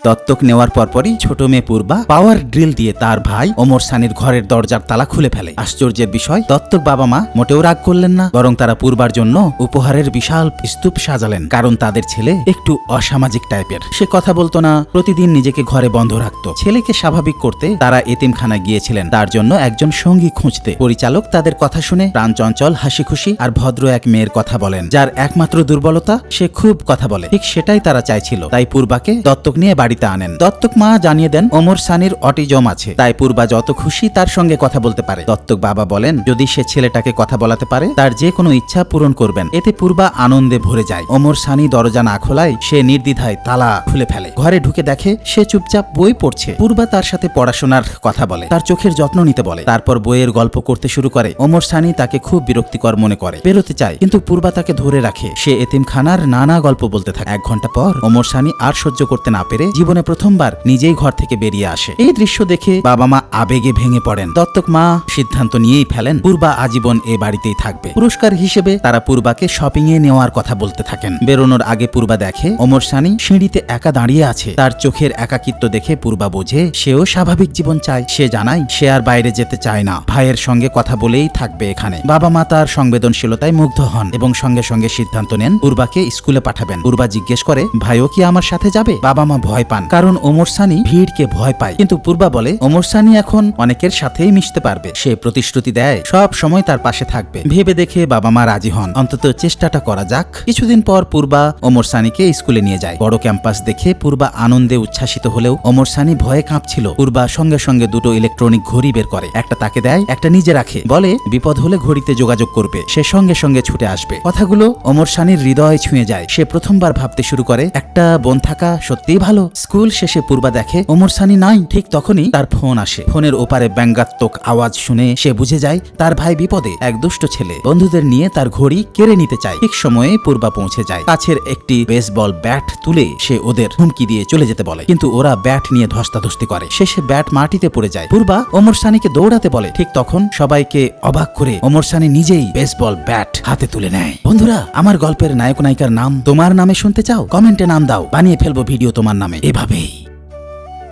দত্তক নেওয়ার পরপরই ছোট মেয়ে পূর্বা পাওয়ার ড্রিল দিয়ে তার ভাই ওমর সানির ঘরের দরজার তালা খুলে ফেলে। আশ্চর্যের বিষয়, দত্তক বাবা মা মোটেও রাগ করলেন না, বরং তারা পূর্বার জন্য উপহারের বিশাল স্তূপ সাজালেন। কারণ তাদের ছেলে একটু অসামাজিক টাইপের, সে কথা বলতো না, প্রতিদিন নিজেকে ঘরে বন্ধ রাখত। ছেলেকে স্বাভাবিক করতে তারা এতিমখানায় গিয়েছিলেন তার জন্য একজন সঙ্গী খুঁজতে। পরিচালক তাদের কথা শুনে প্রাণচঞ্চল, হাসি খুশি আর ভদ্র এক মেয়ের কথা বলেন, যার একমাত্র দুর্বলতা সে খুব কথা বলে। ঠিক সেটাই তারা চাইছিল, তাই পূর্বাকে দত্তক নিয়ে বাড়িতে আনেন। দত্তক মা জানিয়ে দেন ওমর সানির অটিজম আছে, তাই পূর্বা যত খুশি তার সঙ্গে কথা বলতে পারে। দত্তক বাবা বলেন যদি সে ছেলেটাকে কথা বলাতে পারে তার যে কোনো ইচ্ছা পূরণ করবেন। এতে পূর্বা আনন্দে ভরে যায়। ওমর সানি দরজা না খোলায় সে নির্দ্বিধায় তালা খুলে ফেলে। ঘরে ঢুকে দেখে সে চুপচাপ বই পড়ছে। পূর্বা তার সাথে পড়াশোনার কথা বলে, তার চোখের যত্ন নিতে বলে। তারপর বইয়ের গল্প করতে শুরু করে। ওমর সানি তাকে খুব বিরক্তিকর মনে করে, বেরোতে চায়, কিন্তু পূর্বা তাকে ধরে রাখে। সে এতিমখানার নানা গল্প বলতে থাকে। 1 ঘন্টা পর ওমর সানি আর সহ্য করতে না পেরে জীবনে প্রথমবার নিজেই ঘর থেকে বেরিয়ে আসে। এই দৃশ্য দেখে বাবা মা আবেগে ভেঙে পড়েন। দত্তক মা সিদ্ধান্ত নিয়েই ফেলেন পূর্বা আজীবন এ বাড়িতেই থাকবে। পুরস্কার হিসেবে তারা পূর্বাকে শপিং এ নেওয়ার কথা বলতে থাকেন। বেরোনোর আগে পূর্বা দেখে ওমর সানি সিঁড়িতে একা দাঁড়িয়ে আছে। তার চোখের একাকিত্ব দেখে পূর্বা বোঝে সেও স্বাভাবিক জীবন চায়। সে জানায় সে আর বাইরে যেতে চায় না, ভাইয়ের সঙ্গে কথা বলেই থাকবে এখানে। বাবা মা তার সংবেদনশীলতায় মুগ্ধ হন এবং সঙ্গে সঙ্গে সিদ্ধান্ত নেন পূর্বাকে স্কুলে পাঠাবেন। পূর্বা জিজ্ঞেস করে ভাইও কি আমার সাথে যাবে? বাবা মা ভয় পান, কারণ ওমর সানি ভিড়কে ভয় পায়। কিন্তু পূর্বা বলে ওমর সানি এখন অনেকের সাথেই মিশতে পারবে। সে প্রতিশ্রুতি দেয় সব সময় তার পাশে থাকবে। ভেবে দেখে বাবা মা রাজি হন, অন্তত চেষ্টাটা করা যাক। কিছুদিন পর পূর্বা ওমর সানিকে স্কুলে নিয়ে যায়। বড় ক্যাম্পাস দেখে পূর্বা আনন্দে উচ্ছ্বাসিত হলেও ওমর সানি ভয়ে কাঁপছিল। পূর্বা সঙ্গে সঙ্গে 2টো ইলেকট্রনিক ঘড়ি বের করে, একটা তাকে দেয়, একটা নিজে রাখে। বলে বিপদ হলে ঘড়িতে যোগাযোগ করবে, সে সঙ্গে সঙ্গে ছুটে আসবে। কথাগুলো ওমর সানির হৃদয় ছুঁয়ে যায়। সে প্রথমবার ভাবতে শুরু করে একটা বোন থাকা সত্যিই ভালো। স্কুল শেষে পূর্বা দেখে ওমর সানি নাই। ঠিক তখনই তার ফোন আসে। ফোনের ওপারে ব্যঙ্গাত্মক আওয়াজ শুনে সে বুঝে যায় তার ভাই বিপদে। এক দুষ্ট ছেলে বন্ধুদের নিয়ে তার ঘড়ি কেড়ে নিতে চায়। ঠিক সময়ে পূর্বা পৌঁছে যায়। কাছের একটি বেসবল ব্যাট তুলে সে ওদের হুমকি দিয়ে চলে যেতে বলে, কিন্তু ওরা ব্যাট নিয়ে ধস্তাধস্তি করে। শেষে ব্যাট মাটিতে পড়ে যায়। পূর্বা ওমর সানিকে দৌড়াতে বলে। ঠিক তখন সবাইকে অবাক করে ওমর সানি নিজেই বেসবল ব্যাট হাতে তুলে নেয়। বন্ধুরা, আমার গল্পের নায়ক নায়িকার নাম তোমার নামে শুনতে চাও? কমেন্টে নাম দাও, বানিয়ে ফেলবো ভিডিও তোমার নামে। এভাবেই